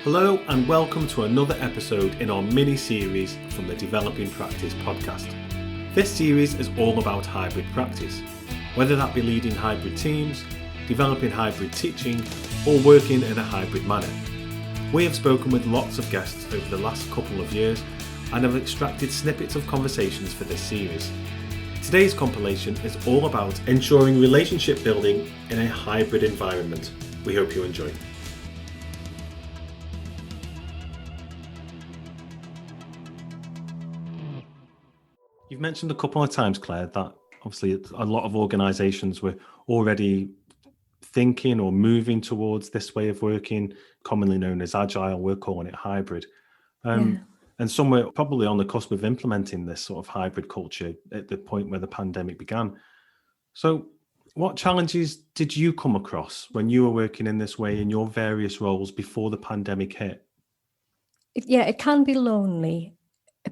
Hello and welcome to another episode in our mini-series from the Developing Practice podcast. This series is all about hybrid practice, whether that be leading hybrid teams, developing hybrid teaching, or working in a hybrid manner. We have spoken with lots of guests over the last couple of years and have extracted snippets of conversations for this series. Today's compilation is all about ensuring relationship building in a hybrid environment. We hope you enjoy. You've mentioned a couple of times, Claire, that obviously a lot of organisations were already thinking or moving towards this way of working, commonly known as agile. We're calling it hybrid. And some were probably on the cusp of implementing this sort of hybrid culture at the point where the pandemic began. So what challenges did you come across when you were working in this way in your various roles before the pandemic hit? It can be lonely,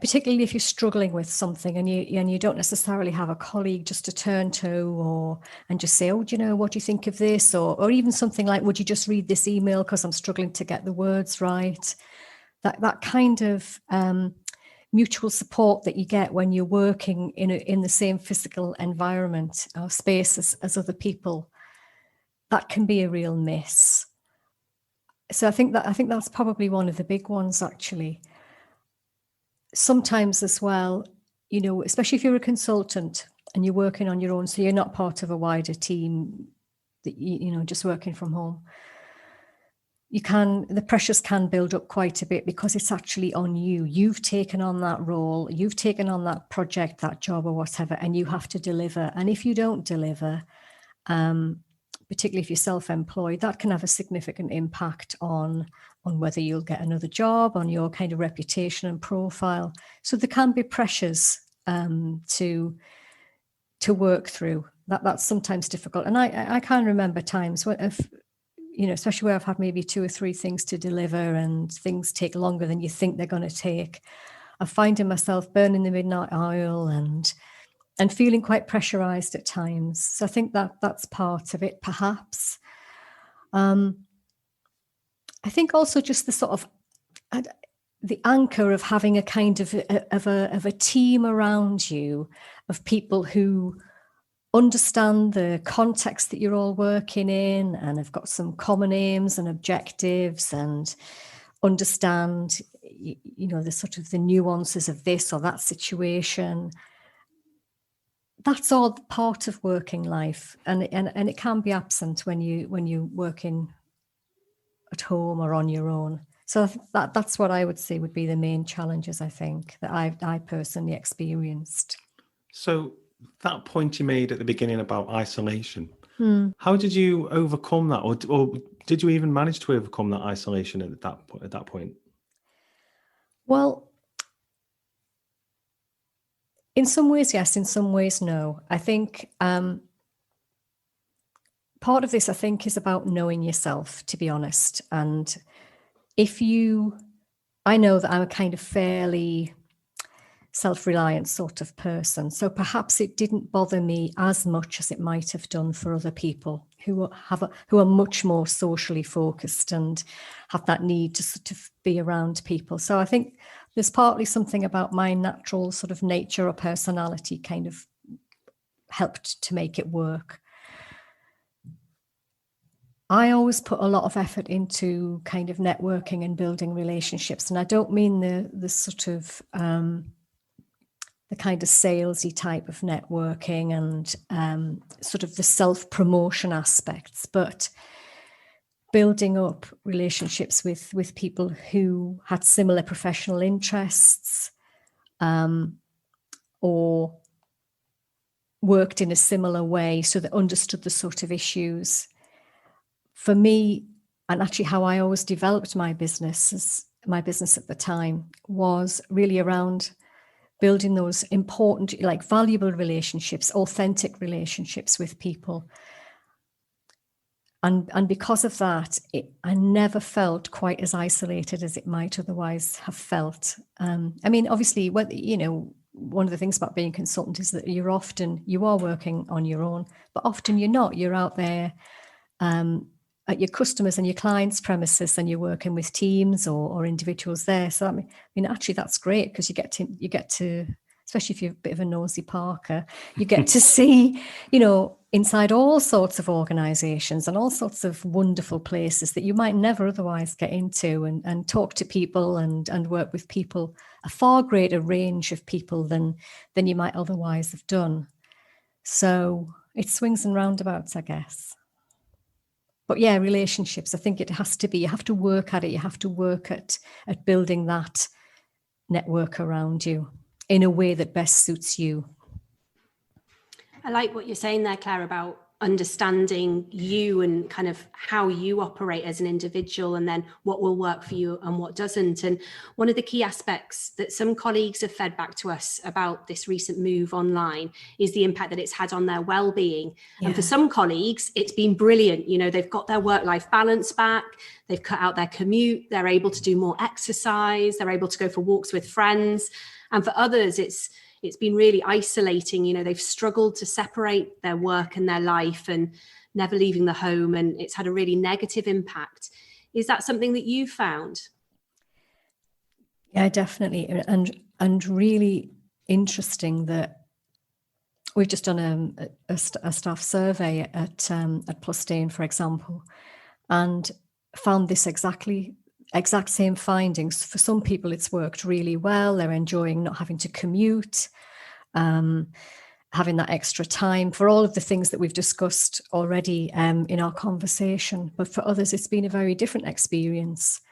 particularly if you're struggling with something and you don't necessarily have a colleague just to turn to and just say, oh, do you know, what do you think of this? Or even something like, would you just read this email because I'm struggling to get the words right? That kind of mutual support that you get when you're working in the same physical environment or space as other people, that can be a real miss. So I think that's probably one of the big ones, actually. Sometimes as well, especially if you're a consultant and you're working on your own, so you're not part of a wider team that just working from home, the pressures can build up quite a bit because it's actually on you. You've taken on that role, you've taken on that project, that job or whatever, and you have to deliver. And if you don't deliver, particularly if you're self-employed, that can have a significant impact on whether you'll get another job, on your kind of reputation and profile. So there can be pressures to work through. That's sometimes difficult. And I can remember times when, especially where I've had maybe 2 or 3 things to deliver and things take longer than you think they're going to take. I'm finding myself burning the midnight oil and feeling quite pressurized at times. So I think that's part of it, perhaps. I think also just the sort of the anchor of having a kind of a team around you of people who understand the context that you're all working in and have got some common aims and objectives and understand, the sort of the nuances of this or that situation. That's all part of working life, and it can be absent when you're working at home or on your own. So that's what I would say would be the main challenges, I think, that I personally experienced. So that point you made at the beginning about isolation, how did you overcome that, or did you even manage to overcome that isolation at that point? Well, in some ways, yes. In some ways, no. I think part of this, I think, is about knowing yourself, to be honest. And I know that I'm a kind of fairly self-reliant sort of person. So perhaps it didn't bother me as much as it might have done for other people who are much more socially focused and have that need to sort of be around people. So I think there's partly something about my natural sort of nature or personality kind of helped to make it work. I always put a lot of effort into kind of networking and building relationships. And I don't mean the sort of the kind of salesy type of networking and sort of the self-promotion aspects, but building up relationships with people who had similar professional interests or worked in a similar way, so they understood the sort of issues. For me, and actually how I always developed my business at the time, was really around building those important, like valuable relationships, authentic relationships with people. And because of that, I never felt quite as isolated as it might otherwise have felt. I mean, obviously, one of the things about being a consultant is that you are working on your own, but often you're not. You're out there at your customers and your clients' premises, and you're working with teams or individuals there. So I mean, actually, that's great, because you get to, especially if you're a bit of a nosy Parker, you get to see, inside all sorts of organisations and all sorts of wonderful places that you might never otherwise get into, and talk to people and work with people, a far greater range of people than you might otherwise have done. So it swings and roundabouts, I guess. But yeah, relationships, I think it has to be, you have to work at it. You have to work at building that network around you in a way that best suits you. I like what you're saying there, Claire, about understanding you and kind of how you operate as an individual, and then what will work for you and what doesn't. And one of the key aspects that some colleagues have fed back to us about this recent move online is the impact that it's had on their well-being. Yeah. And for some colleagues, it's been brilliant. They've got their work-life balance back. They've cut out their commute. They're able to do more exercise. They're able to go for walks with friends. And for others, it's been really isolating. They've struggled to separate their work and their life, and never leaving the home, and it's had a really negative impact. Is that something that you found? Yeah, definitely. And really interesting that we've just done a staff survey at Plustain, for example, and found this exact same findings. For some people, it's worked really well. They're enjoying not having to commute, having that extra time for all of the things that we've discussed already in our conversation. But for others, it's been a very different experience,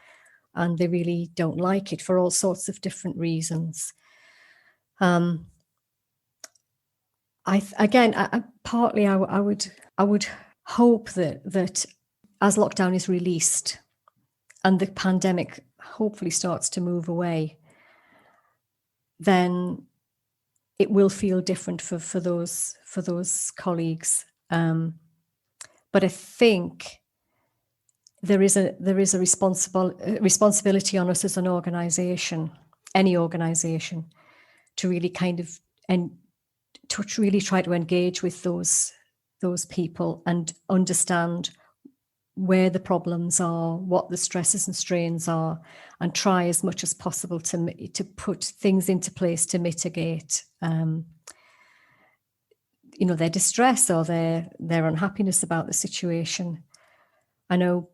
and they really don't like it for all sorts of different reasons. Partly I would hope that as lockdown is released and the pandemic hopefully starts to move away, then it will feel different for those colleagues. But I think there is a responsibility on us as an organisation, any organisation, to really try to engage with those people and understand where the problems are, what the stresses and strains are, and try as much as possible to put things into place to mitigate their distress or their unhappiness about the situation. I know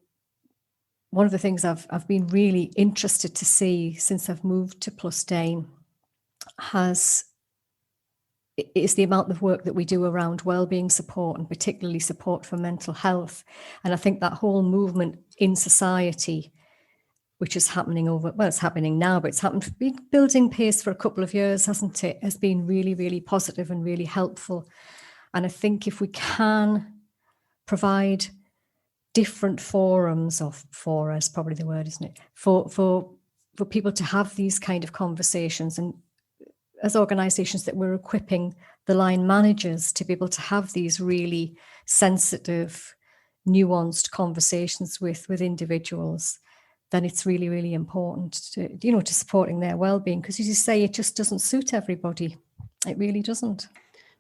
one of the things I've been really interested to see since I've moved to Plustain is the amount of work that we do around wellbeing support, and particularly support for mental health. And I think that whole movement in society, which is happening it's happening now, but it's been building pace for a couple of years, hasn't it? Has been really, really positive and really helpful. And I think if we can provide different forums, or forums, probably the word, isn't it? For people to have these kind of conversations, and as organisations that we're equipping the line managers to be able to have these really sensitive, nuanced conversations with individuals, then it's really, really important to supporting their well-being. Because as you say, it just doesn't suit everybody. It really doesn't.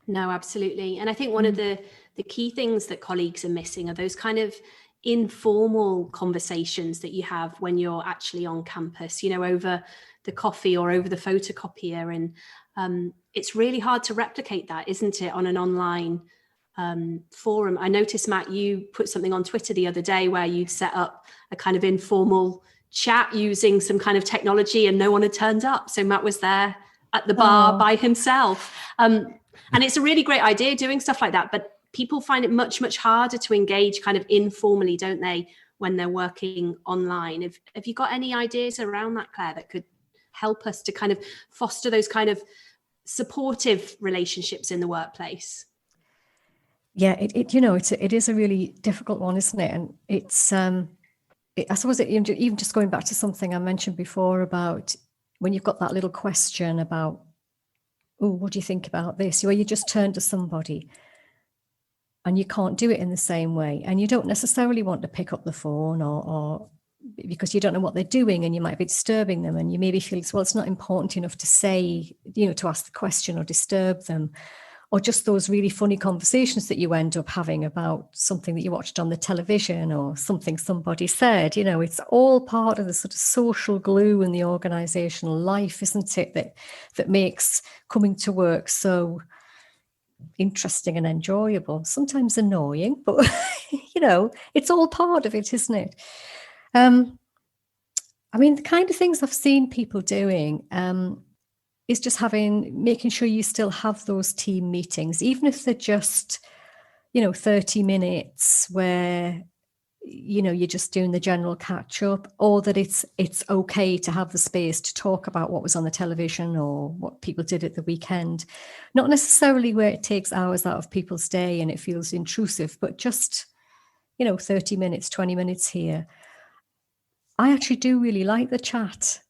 No, absolutely. And I think one of the key things that colleagues are missing are those kind of informal conversations that you have when you're actually on campus, over the coffee or over the photocopier. And it's really hard to replicate that, isn't it, on an online forum? I noticed, Matt, you put something on Twitter the other day where you'd set up a kind of informal chat using some kind of technology, and no one had turned up. So Matt was there at the bar by himself. And it's a really great idea doing stuff like that, but people find it much, much harder to engage kind of informally, don't they, when they're working online? Have you got any ideas around that, Claire, that could help us to kind of foster those kind of supportive relationships in the workplace? Yeah, it is a really difficult one, isn't it? And it's I suppose even just going back to something I mentioned before about when you've got that little question about, oh, what do you think about this? Where you just turn to somebody and you can't do it in the same way, and you don't necessarily want to pick up the phone or because you don't know what they're doing and you might be disturbing them, and you maybe feel, well, it's not important enough to say, to ask the question or disturb them, or just those really funny conversations that you end up having about something that you watched on the television or something somebody said. It's all part of the sort of social glue in the organizational life, isn't it, that makes coming to work so interesting and enjoyable, sometimes annoying, but it's all part of it, isn't it? The kind of things I've seen people doing is just making sure you still have those team meetings, even if they're just 30 minutes where you're just doing the general catch up, or that it's okay to have the space to talk about what was on the television or what people did at the weekend, not necessarily where it takes hours out of people's day and it feels intrusive, but just 30 minutes, 20 minutes here. I actually do really like the chat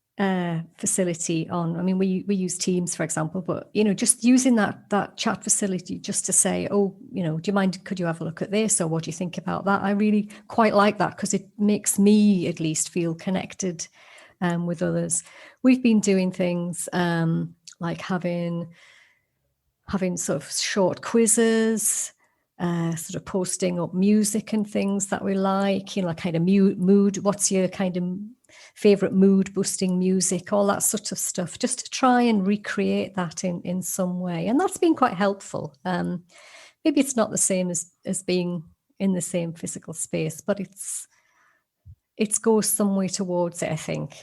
facility we use Teams, for example, but just using that chat facility just to say, do you mind, could you have a look at this, or what do you think about that? I really quite like that, because it makes me at least feel connected with others. We've been doing things like having sort of short quizzes, sort of posting up music and things that we like, kind of mood, what's your kind of favorite mood boosting music, all that sort of stuff, just to try and recreate that in some way. And that's been quite helpful. Maybe it's not the same as being in the same physical space, but it goes some way towards it, I think,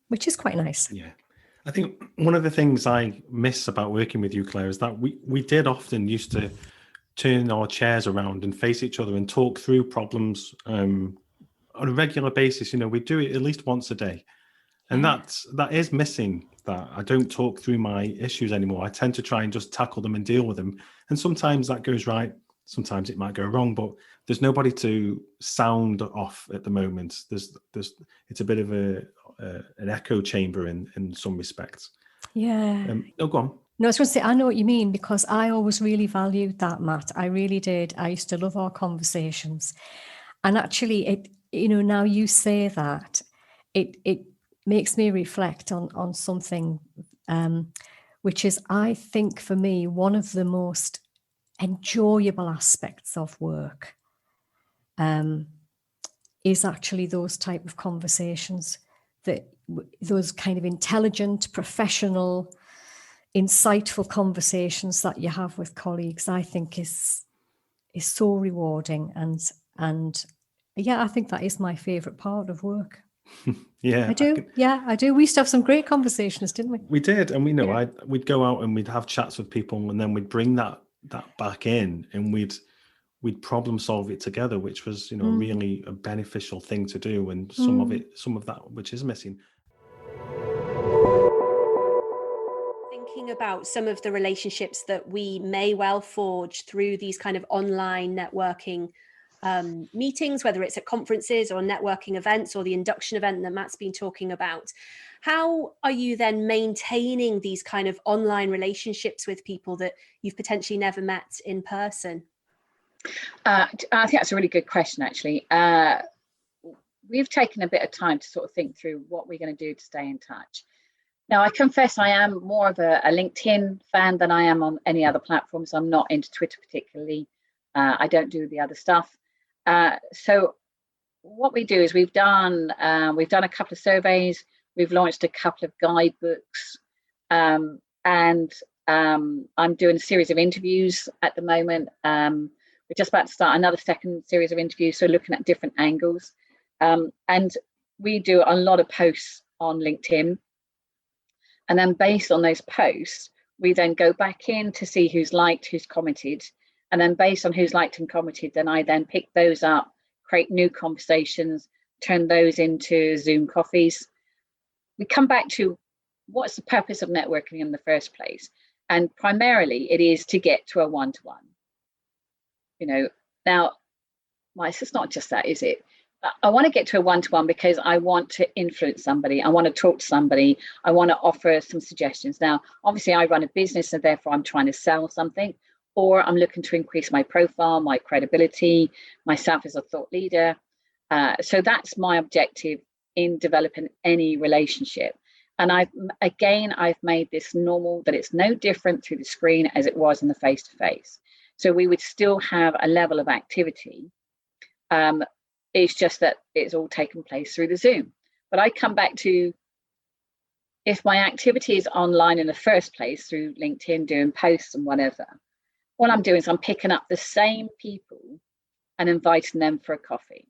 which is quite nice. Yeah. I think one of the things I miss about working with you, Claire, is that we did often used to turn our chairs around and face each other and talk through problems on a regular basis. We do it at least once a day. And that is missing. That I don't talk through my issues anymore. I tend to try and just tackle them and deal with them. And sometimes that goes right. Sometimes it might go wrong, but there's nobody to sound off at the moment. It's a bit of an echo chamber in some respects. Yeah. Go on. No, I was going to say, I know what you mean, because I always really valued that, Matt. I really did. I used to love our conversations. And actually, now you say that, it makes me reflect on something, which is, I think, for me, one of the most enjoyable aspects of work is actually those type of conversations, those kind of intelligent, professional, insightful conversations that you have with colleagues. I think is so rewarding, and yeah, I think that is my favorite part of work. Yeah, I do. We used to have some great conversations, didn't we? We did, and we'd go out and we'd have chats with people, and then we'd bring that back in, and we'd problem solve it together, which was really a beneficial thing to do, and some of that which is missing. Thinking about some of the relationships that we may well forge through these kind of online networking meetings, whether it's at conferences or networking events or the induction event that Matt's been talking about. How are you then maintaining these kind of online relationships with people that you've potentially never met in person? I think that's a really good question, actually. We've taken a bit of time to sort of think through what we're going to do to stay in touch. Now, I confess I am more of a LinkedIn fan than I am on any other platforms. I'm not into Twitter particularly. I don't do the other stuff. So what we do is we've done a couple of surveys. We've launched a couple of guidebooks, and I'm doing a series of interviews at the moment. We're just about to start another second series of interviews, so looking at different angles. And we do a lot of posts on LinkedIn. And then based on those posts, we then go back in to see who's liked, who's commented. And then based on who's liked and commented, then I then pick those up, create new conversations, turn those into Zoom coffees. We come back to what's the purpose of networking in the first place? And primarily it is to get to a one-to-one. Now, it's not just that, is it? I want to get to a one-to-one because I want to influence somebody. I want to talk to somebody. I want to offer some suggestions. Now, obviously, I run a business, and therefore I'm trying to sell something, or I'm looking to increase my profile, my credibility, myself as a thought leader. So that's my objective in developing any relationship. And I've made this normal, that it's no different through the screen as it was in the face-to-face. So we would still have a level of activity. It's just that it's all taken place through the Zoom. But I come back to, if my activity is online in the first place through LinkedIn, doing posts and whatever, what I'm doing is I'm picking up the same people and inviting them for a coffee.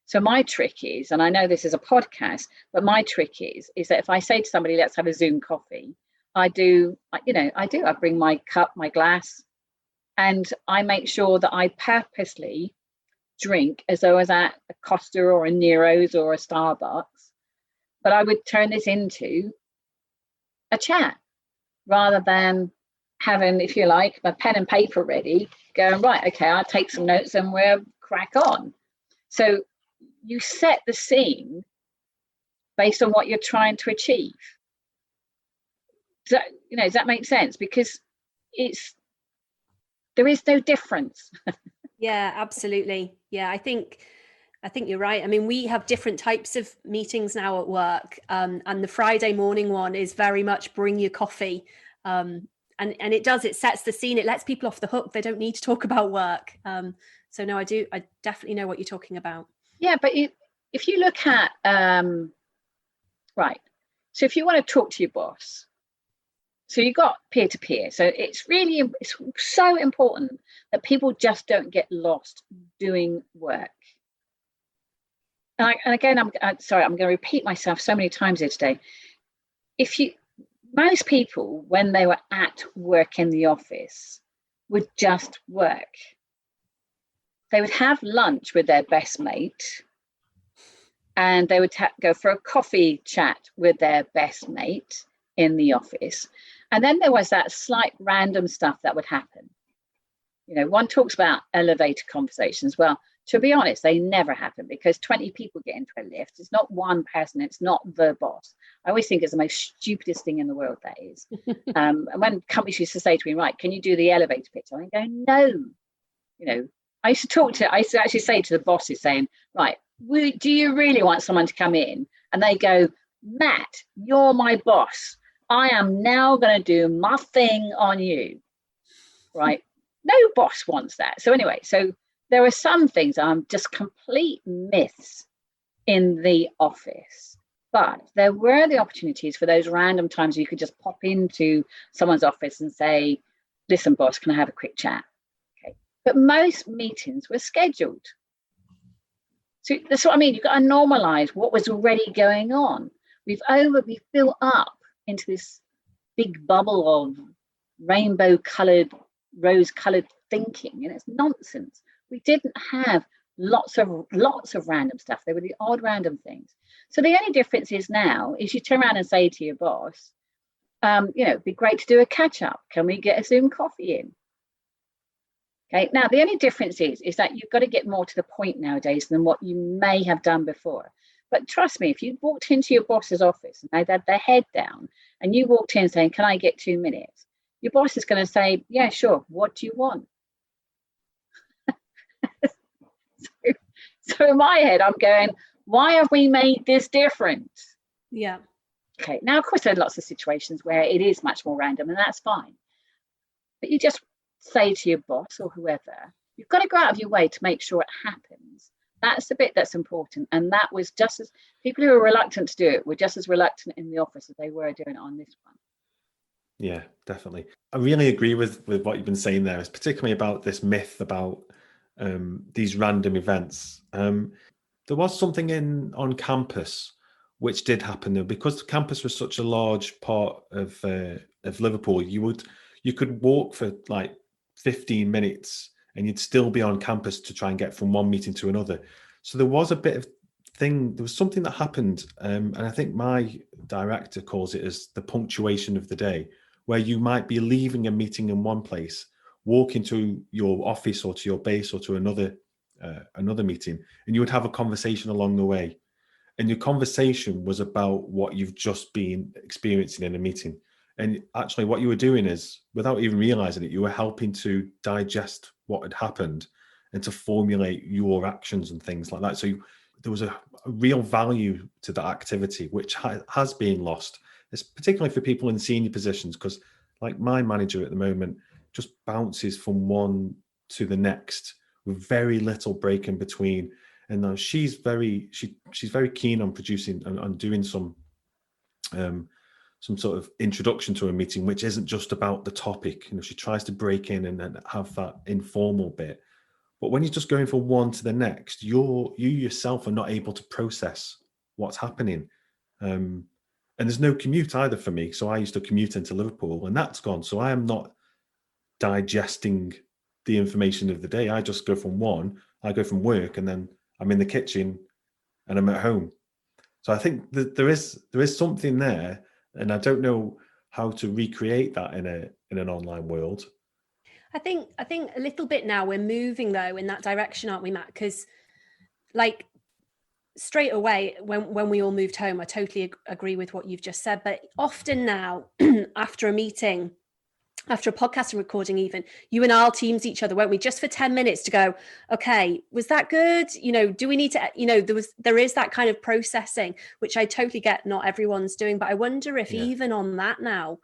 So my trick is, and I know this is a podcast, but my trick is that if I say to somebody, let's have a Zoom coffee, I bring my cup, my glass, and I make sure that I purposely drink as though I was at a Costa or a Nero's or a Starbucks, but I would turn this into a chat rather than having, if you like, my pen and paper ready, going, right, okay, I'll take some notes and we'll crack on. So you set the scene based on what you're trying to achieve. Does that make sense? Because there is no difference. Yeah, absolutely. Yeah, I think you're right. I mean, we have different types of meetings now at work, and the Friday morning one is very much bring your coffee. And it sets the scene. It lets people off the hook. They don't need to talk about work. So no, I definitely know what you're talking about. Yeah, but if you look at, right, so if you want to talk to your boss, so you've got peer-to-peer. So it's so important that people just don't get lost doing work. And again, I'm sorry, I'm going to repeat myself so many times here today. Most people, when they were at work in the office, would just work. They would have lunch with their best mate, and they would go for a coffee chat with their best mate in the office. And then there was that slight random stuff that would happen. One talks about elevator conversations. Well, to be honest, they never happen because 20 people get into a lift. It's not one person. It's not the boss. I always think it's the most stupidest thing in the world, that is. And when companies used to say to me, right, can you do the elevator pitch? I go, no. I used to actually say to the bosses saying, right, do you really want someone to come in? And they go, Matt, you're my boss. I am now going to do my thing on you, right? No boss wants that. So anyway, so there are some things just complete myths in the office, but there were the opportunities for those random times you could just pop into someone's office and say, listen, boss, can I have a quick chat? Okay. But most meetings were scheduled. So that's what I mean. You've got to normalize what was already going on. We've built up into this big bubble of rainbow-colored, rose-colored thinking, and it's nonsense. We didn't have lots of random stuff. There were the odd random things. So the only difference is now is you turn around and say to your boss, it'd be great to do a catch-up. Can we get a Zoom coffee in? Okay. Now the only difference is that you've got to get more to the point nowadays than what you may have done before. But trust me, if you walked into your boss's office and they'd had their head down and you walked in saying, can I get 2 minutes? Your boss is going to say, yeah, sure. What do you want? So in my head, I'm going, why have we made this different? Yeah. Okay. Now, of course, there are lots of situations where it is much more random, and that's fine. But you just say to your boss or whoever, you've got to go out of your way to make sure it happens. That's the bit that's important. And that was just as people who were reluctant to do it were just as reluctant in the office as they were doing it on this one. Yeah, definitely. I really agree with what you've been saying there, particularly about this myth about these random events. There was something on campus which did happen though, because campus was such a large part of Liverpool. You could walk for like 15 minutes and you'd still be on campus to try and get from one meeting to another. So there was something that happened, and I think my director calls it as the punctuation of the day, where you might be leaving a meeting in one place, walking to your office or to your base or to another meeting, and you would have a conversation along the way. And your conversation was about what you've just been experiencing in a meeting. And actually what you were doing is, without even realizing it, you were helping to digest what had happened and to formulate your actions and things like that. So there was a real value to that activity, which has been lost, it's particularly for people in senior positions, because like my manager at the moment just bounces from one to the next with very little break in between. And she's very keen on producing and doing some sort of introduction to a meeting, which isn't just about the topic. She tries to break in and have that informal bit. But when you're just going from one to the next, you yourself are not able to process what's happening. And there's no commute either for me. So I used to commute into Liverpool, and that's gone. So I am not digesting the information of the day. I just go from work, and then I'm in the kitchen and I'm at home. So I think that there is something there, and I don't know how to recreate that in an online world. I think a little bit now we're moving though in that direction, aren't we, Matt? Because like straight away when we all moved home, I totally agree with what you've just said. But often now after a meeting, after a podcast recording, even you and I'll Teams each other, won't we, just for 10 minutes to go, okay, was that good? Do we need to, there is that kind of processing, which I totally get not everyone's doing. But I wonder if even on that now,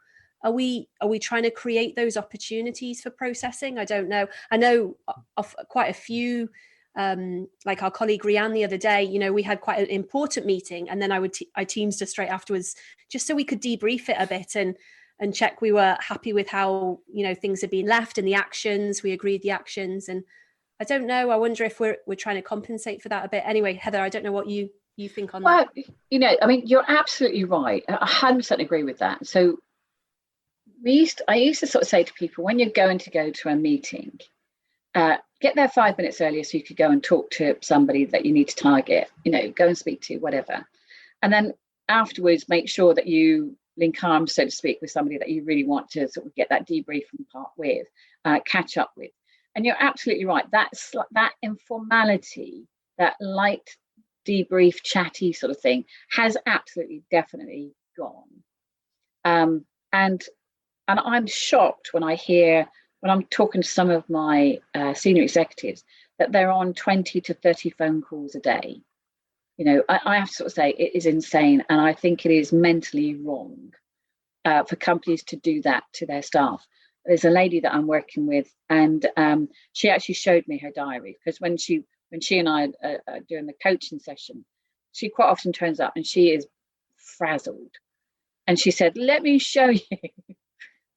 are we trying to create those opportunities for processing? I don't know. I know of quite a few, like our colleague Rianne the other day, we had quite an important meeting, and then I Teamsed her straight afterwards just so we could debrief it a bit and check we were happy with how things had been left and the actions. We agreed the actions, and I don't know. I wonder if we're trying to compensate for that a bit. Anyway, Heather, I don't know what you think on that. Well, I mean, you're absolutely right. I 100% agree with that. So I used to sort of say to people, when you're going to go to a meeting, get there 5 minutes earlier so you could go and talk to somebody that you need to target, go and speak to, whatever. And then afterwards, make sure that you link arms, so to speak, with somebody that you really want to sort of get that debriefing part with, catch up with. And you're absolutely right. That's that informality, that light debrief, chatty sort of thing has absolutely, definitely gone. And I'm shocked when I'm talking to some of my senior executives that they're on 20 to 30 phone calls a day. I have to sort of say it is insane, and I think it is mentally wrong for companies to do that to their staff. There's a lady that I'm working with, and she actually showed me her diary, because when she and I are doing the coaching session, she quite often turns up and she is frazzled, and she said, "Let me show you,"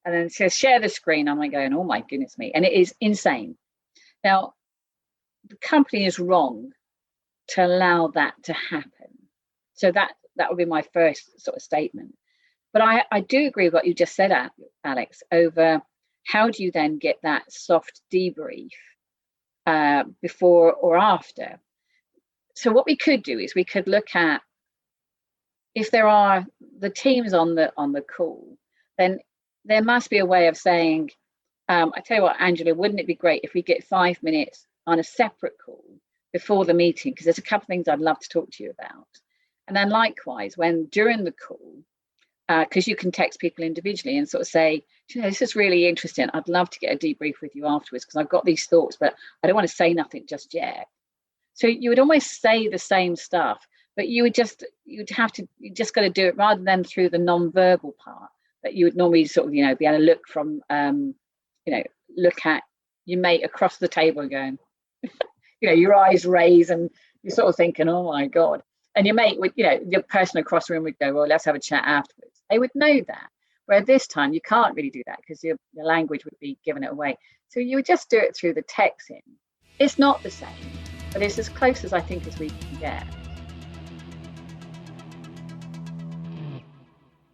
and then says, "Share the screen." I'm like going, "Oh my goodness me," and it is insane. Now, the company is wrong to allow that to happen. So that would be my first sort of statement. But I do agree with what you just said, Alex, over how do you then get that soft debrief before or after. So what we could do is we could look at, if there are the teams on the call, then there must be a way of saying, I tell you what, Angela, wouldn't it be great if we get 5 minutes on a separate call before the meeting, because there's a couple of things I'd love to talk to you about. And then likewise, when during the call, because you can text people individually and sort of say, this is really interesting, I'd love to get a debrief with you afterwards, because I've got these thoughts, but I don't want to say nothing just yet. So you would almost say the same stuff, but you just got to do it rather than through the non-verbal part that you would normally sort of, be able to look from, look at your mate across the table going, your eyes raise and you're sort of thinking, oh my God. And your mate would, the person across the room would go, well, let's have a chat afterwards. They would know that. Where this time you can't really do that because your language would be giving it away. So you would just do it through the texting. It's not the same, but it's as close as I think as we can get.